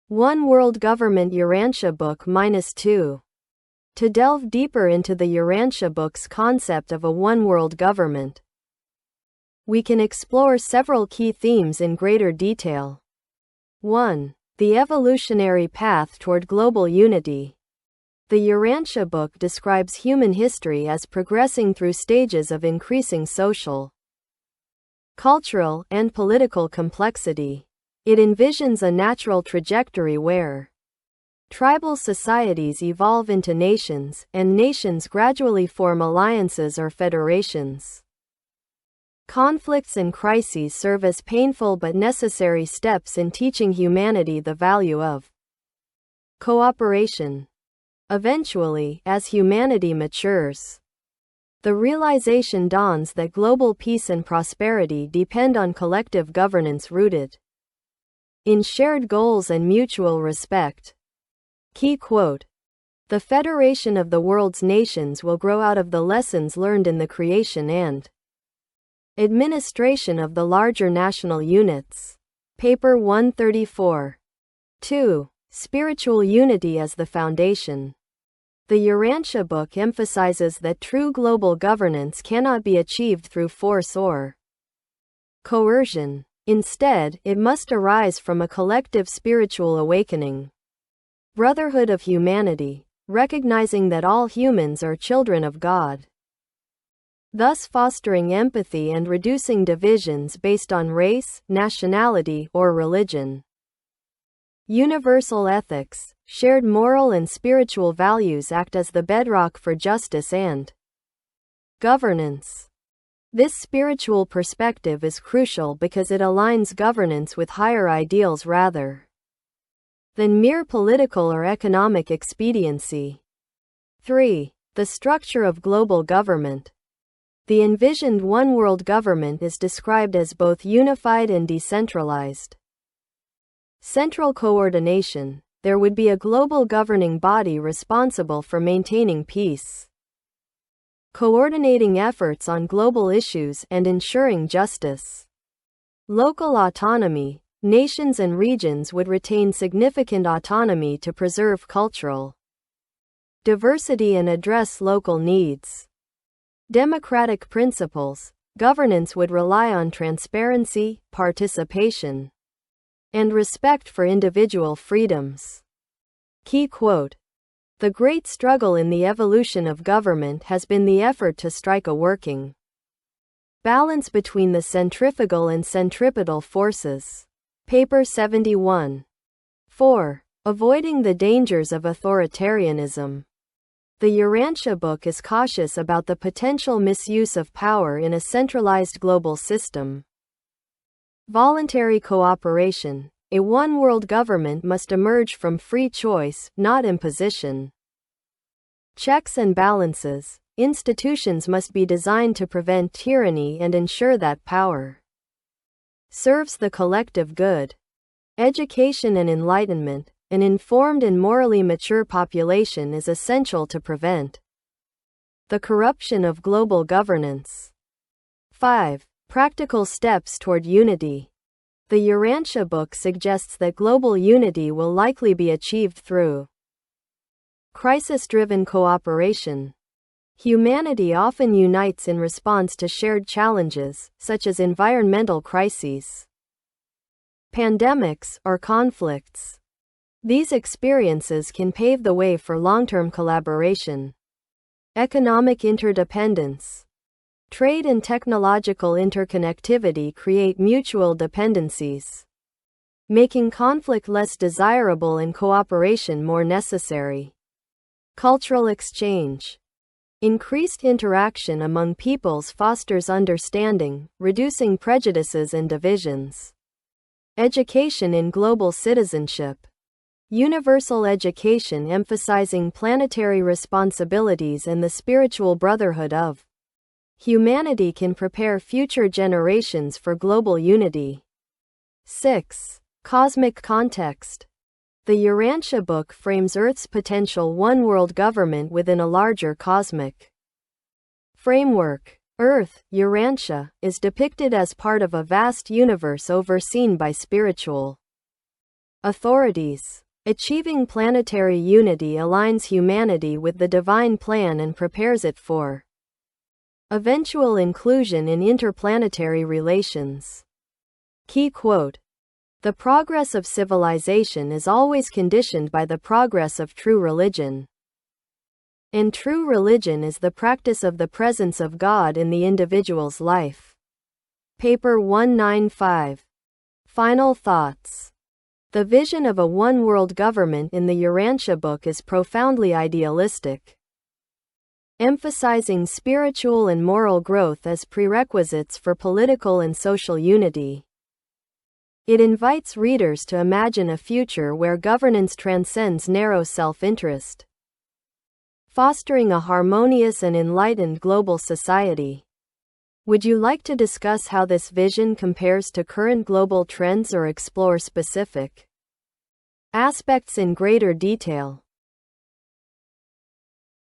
One World Government Urantia Book -2. To delve deeper into the Urantia Book's concept of a one world government, we can explore several key themes in greater detail. 1. The evolutionary path toward global unity. The Urantia Book describes human history as progressing through stages of increasing social, cultural, and political complexity. It envisions a natural trajectory where tribal societies evolve into nations, and nations gradually form alliances or federations. Conflicts and crises serve as painful but necessary steps in teaching humanity the value of cooperation. Eventually, as humanity matures, the realization dawns that global peace and prosperity depend on collective governance rooted in shared goals and mutual respect. Key quote: "The federation of the world's nations will grow out of the lessons learned in the creation and administration of the larger national units." Paper 134. 2. Spiritual unity as the foundation. The Urantia Book emphasizes that true global governance cannot be achieved through force or coercion. Instead, it must arise from a collective spiritual awakening. Brotherhood of humanity, recognizing that all humans are children of God, thus fostering empathy and reducing divisions based on race, nationality, or religion. Universal ethics, shared moral and spiritual values act as the bedrock for justice and governance. This spiritual perspective is crucial because it aligns governance with higher ideals rather than mere political or economic expediency. 3. The structure of global government. The envisioned one world government is described as both unified and decentralized. Central coordination. There would be a global governing body responsible for maintaining peace, coordinating efforts on global issues, and ensuring justice. Local autonomy. Nations and regions would retain significant autonomy to preserve cultural diversity and address local needs. Democratic principles. Governance would rely on transparency, participation, and respect for individual freedoms. Key quote: "The great struggle in the evolution of government has been the effort to strike a working balance between the centrifugal and centripetal forces." Paper 71. 4. Avoiding the dangers of authoritarianism. The Urantia Book is cautious about the potential misuse of power in a centralized global system. Voluntary cooperation. A one-world government must emerge from free choice, not imposition. Checks and balances. Institutions must be designed to prevent tyranny and ensure that power serves the collective good. Education and enlightenment. An informed and morally mature population is essential to prevent the corruption of global governance. 5. Practical steps toward unity. The Urantia Book suggests that global unity will likely be achieved through crisis-driven cooperation. Humanity often unites in response to shared challenges, such as environmental crises, pandemics, or conflicts. These experiences can pave the way for long-term collaboration. Economic interdependence. Trade and technological interconnectivity create mutual dependencies, making conflict less desirable and cooperation more necessary. Cultural exchange. Increased interaction among peoples fosters understanding, reducing prejudices and divisions. Education in global citizenship. Universal education emphasizing planetary responsibilities and the spiritual brotherhood of humanity can prepare future generations for global unity. 6. Cosmic context. The Urantia Book frames Earth's potential one-world government within a larger cosmic framework. Earth, Urantia, is depicted as part of a vast universe overseen by spiritual Authorities. Achieving planetary unity aligns humanity with the divine plan and prepares it for eventual inclusion in interplanetary relations. Key quote: "The progress of civilization is always conditioned by the progress of true religion. And true religion is the practice of the presence of God in the individual's life." Paper 195. Final thoughts. The vision of a one-world government in the Urantia Book is profoundly idealistic, emphasizing spiritual and moral growth as prerequisites for political and social unity. It invites readers to imagine a future where governance transcends narrow self-interest, fostering a harmonious and enlightened global society. Would you like to discuss how this vision compares to current global trends or explore specific aspects in greater detail?